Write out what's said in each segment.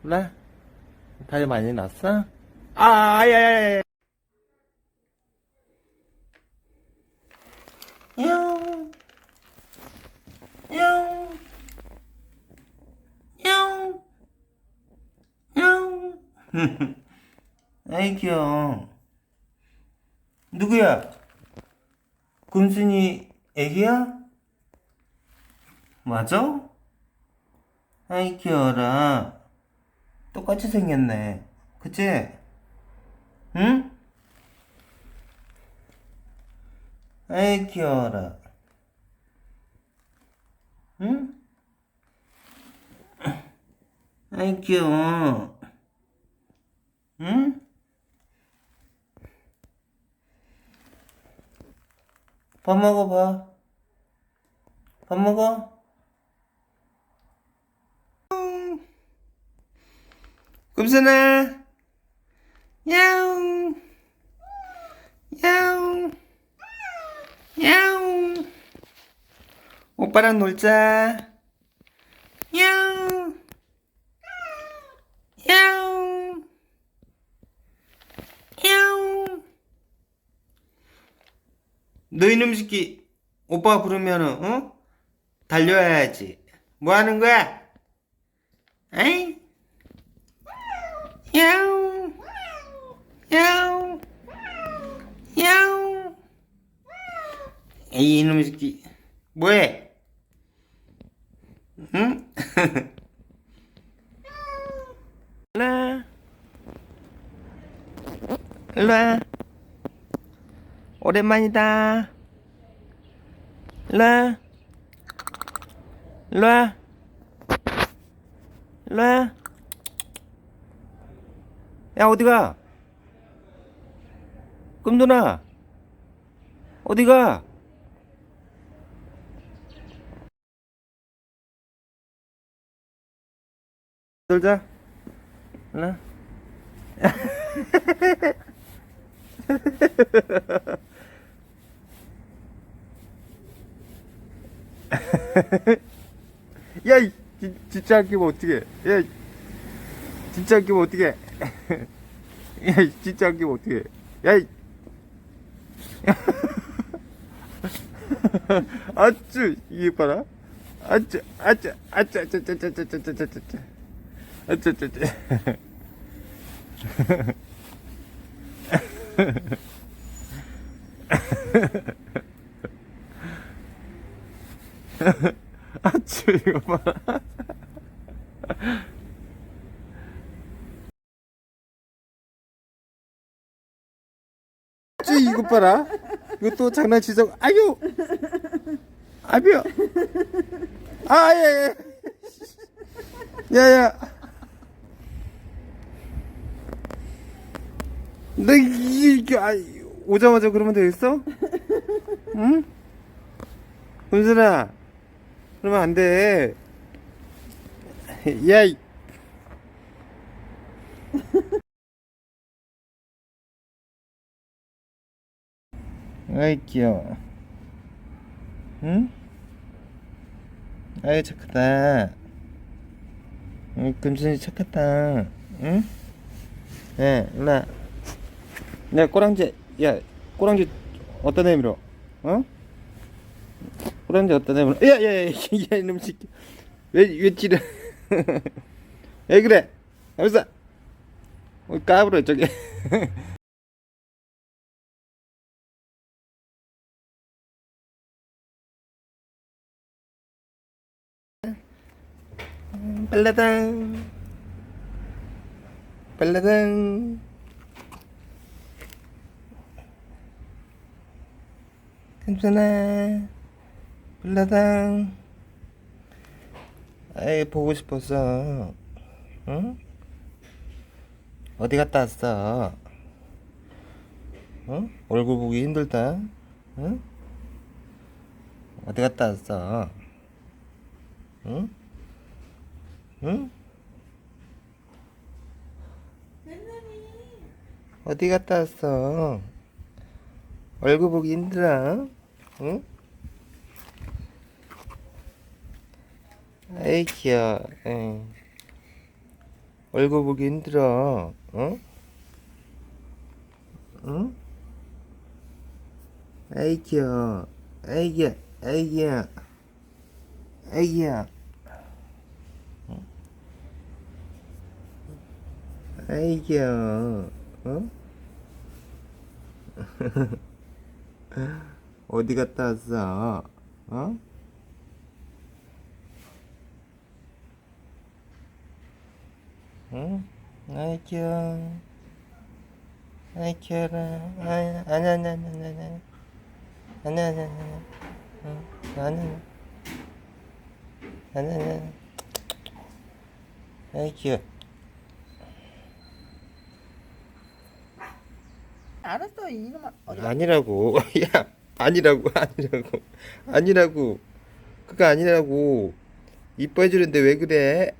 라? 다리 많이 났어? 아, 야야야. 야옹, 야옹, 야옹, 야옹. 아이, 귀여워. 누구야? 금순이 애기야? 맞아? 아이, 귀여워라. 똑같이 생겼네. 그치? 응? 아이, 귀여워라. 응? 아이, 귀여워. 응? 밥 먹어봐. 밥 먹어? 금순아. 야옹. 야옹. 야옹. 오빠랑 놀자. 야옹. 야옹. 야옹. 너 이놈 새끼 오빠가 부르면은 어? 달려와야지. 뭐 하는 거야? 에이? 야옹. 야옹. 야옹. 에이 이놈 새끼 뭐해? 응? 일로와. 일로와. 오랜만이다. 일로와. 일로와. 일로와. 야 어디가? 금돈아 어디가? 놀자. 일로와. 야, 진짜 안 끼면 어떡해. 야, 진짜 안 끼면 어떡해. 야, 진짜 안 끼면 어떡해. 야, 아쭈, 이게 봐라. 아쭈, 아쭈, 아쭈, 아쭈, 아쭈, 아쭈, 아쭈, 아쭈, 아쭈, 아쭈, 아쭈, 아쭈. 아쭈, 이거 봐라. 아쭈, 이거 봐라. 이거 또 장난치자고. 아유! 아비야. 아, 예, 예. 야, 야. 너 이게 오자마자 그러면 되겠어? 응? 은순아, 그러면 안 돼. 야, 아이 귀여워. 응? 아이 착하다. 응, 금순이 착하다. 응? 예, 일로와. 야, 꼬랑지, 야, 꼬랑지 어디다 내밀어? 어? 꼬랑지 어디다 내밀어? 야, 야, 야, 야, 이놈 새끼. 왜 찌르? 왜 그래? 알았어. 까불어, 저기. 빨라당. 빨라당. 괜찮아. 빨라당. 아이, 보고 싶었어. 응? 어디 갔다 왔어? 응? 얼굴 보기 힘들다. 응? 어디 갔다 왔어? 응? 응? 어디 갔다 왔어? 얼굴 보기 힘들어? 응? 아이 귀여워. 응. 얼굴 보기 힘들어. 어? 응? 애기야, 애기야, 애기야, 애기야, 애기야, 어? 어디 갔다 왔어? 어? 응? 애기야, 애기야라, 아니, 아니, 아니, 아니, 아니, 아니, 아니, 아니, 아니, 응, 아니, 아니, 아니, 아니, 애기야. 알았어 이놈아 어디 가? 아니라고. 야, 아니라고, 아니라고, 아니라고. 그거 아니라고. 이뻐해주는데 왜 그래?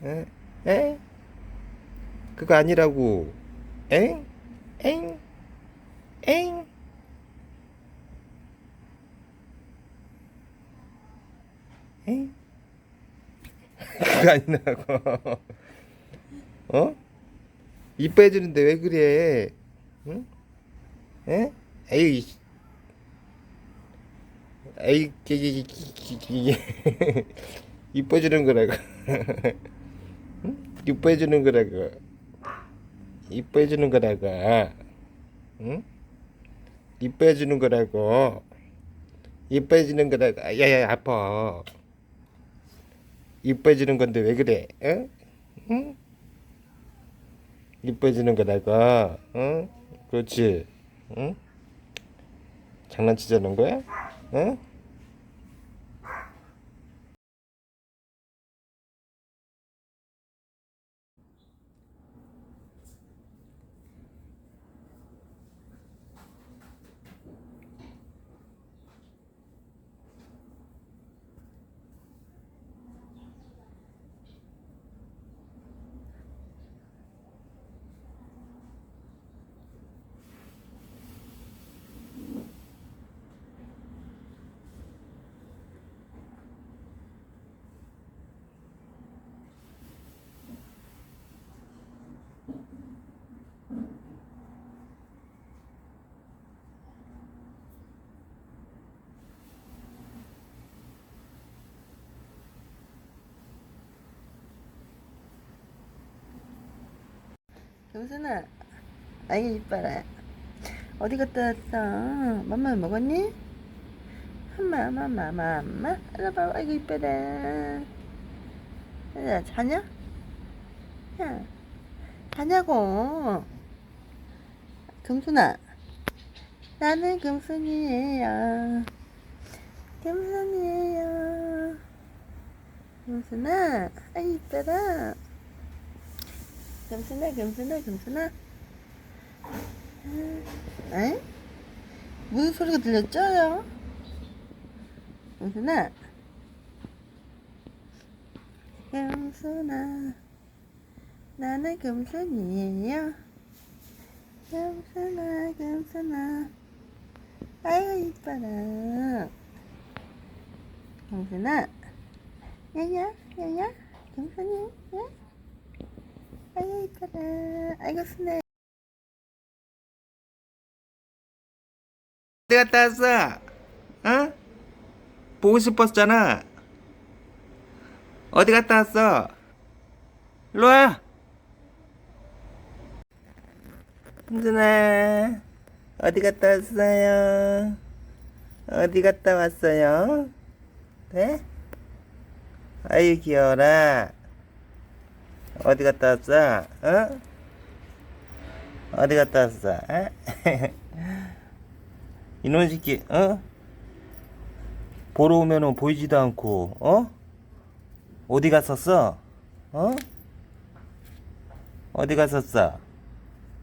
에? 에? 그거 아니라고. 엥? 엥? 엥? 엥? 그거 아니라고. 어? 이뻐해주는데 왜 그래? 응? 에? 에이, 에이, 이뻐해주는 거라고. 응? 이뻐해주는 거라고. 이뻐해주는 거라고. 응? 이뻐해주는 거라고. 이뻐해주는 거라고. 야야, 아파. 이뻐해주는 건데 왜 그래? 응? 응? 이뻐해주는 거다가, 응? 그렇지, 응? 장난치자는 거야? 응? 경순아 아이고 이뻐라 어디 갔다 왔어? 맘마 먹었니? 엄마 이리 봐 아이고 이뻐라 야 자냐? 야 자냐고 경순아 나는 경순이에요 경순이에요 경순아 아이고 이뻐라 경순아 에? 무슨 소리가 들렸죠요? 경순아 경순아 나는 경순이에요 경순아 아이고 이뻐라 경순아 야야 경순이 야? 아이고 이뻐라 아이고 순해 어디 갔다 왔어? 어? 보고 싶었잖아. 어디 갔다 왔어? 일로 와. 힘드네. 어디 갔다 왔어요? 어디 갔다 왔어요? 네? 아유, 귀여워라. 어디 갔다 왔어? 어? 어디 갔다 왔어? 어? 이놈 새끼, 어? 보러 오면은 보이지도 않고, 어? 어디 갔었어? 어? 어디 갔었어?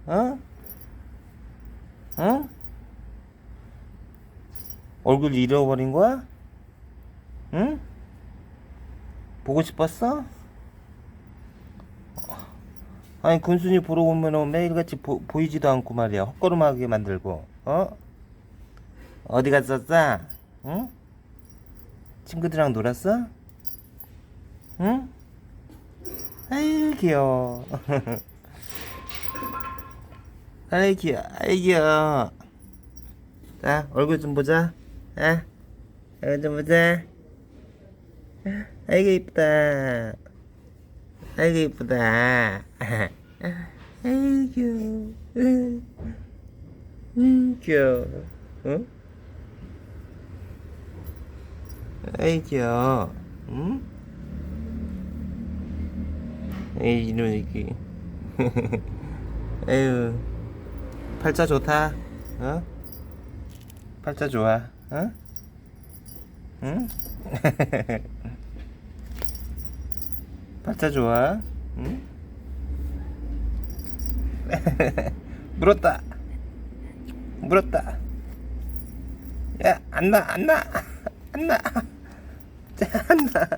어? 어? 얼굴 잃어버린 거야? 응? 보고 싶었어? 아니, 군순이 보러 오면은 매일같이 보이지도 않고 말이야. 헛걸음하게 만들고, 어? 어디 갔었어? 응? 친구들이랑 놀았어? 응? 아유 귀여워. 아이 귀여워. 아이 귀여워. 자 얼굴 좀 보자. 아 얼굴 좀 보자. 아이고 이쁘다. 아이고 이쁘다. 아이고 귀여워. 귀여워. 응? 아이 귀여워. 응? 에이 이놈 새끼. 에휴 팔자 좋다. 어? 팔자 좋아. 어? 응? 팔자 좋아. 응? 물었다. 물었다. 야, 안 나, 안 나, 안 나, 안 나.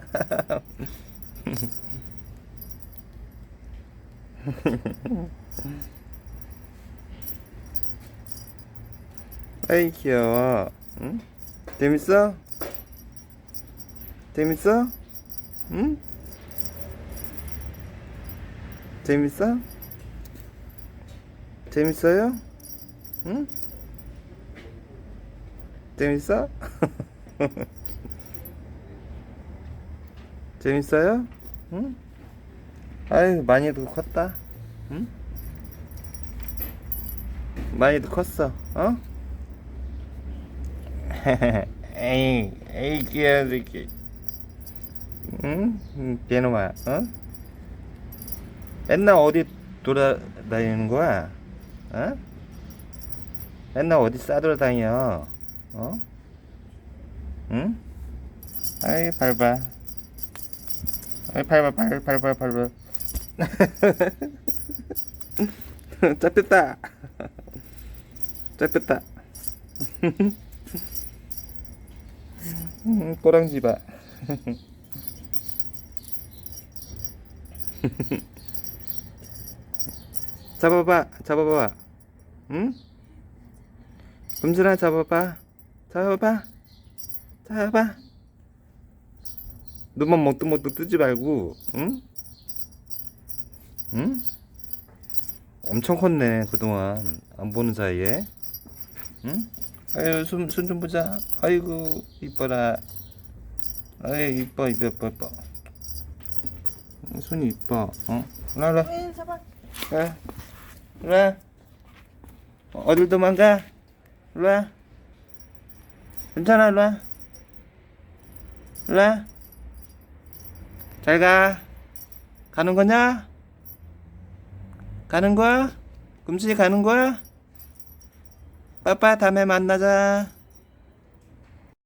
아이 귀여워. 응? 재밌어? 재밌어? 응? 재밌어? 재밌어요? 응? 재밌어? 재밌어요? 응? 아유 많이도 컸다. 응? 많이도 컸어. 어? 에이 귀여운 새끼. 응? 걔놈아. 어? 맨날 어디 돌아다니는 거야? 어? 맨날 어디 싸돌아다녀? 어? 응? 아이 밟아. 아이 밟아. 잡혔다. 잡혔다. 꼬랑지 봐. 잡아봐. 응? 금슬아 잡아봐. 잡아봐. 눈만 먹뚱먹뚱 뜨지 말고, 응? 응? 엄청 컸네 그동안 안 보는 사이에. 응? 아유 손 좀 보자. 아이고 이뻐라. 아이 이뻐. 손이 이뻐. 어? 일로와. 왜 잡아? 일로와. 어딜 도망가? 일로와. 괜찮아 일로와. 잘 가. 가는 거냐? 가는 거야? 금순이 가는 거야? 빠빠 다음에 만나자.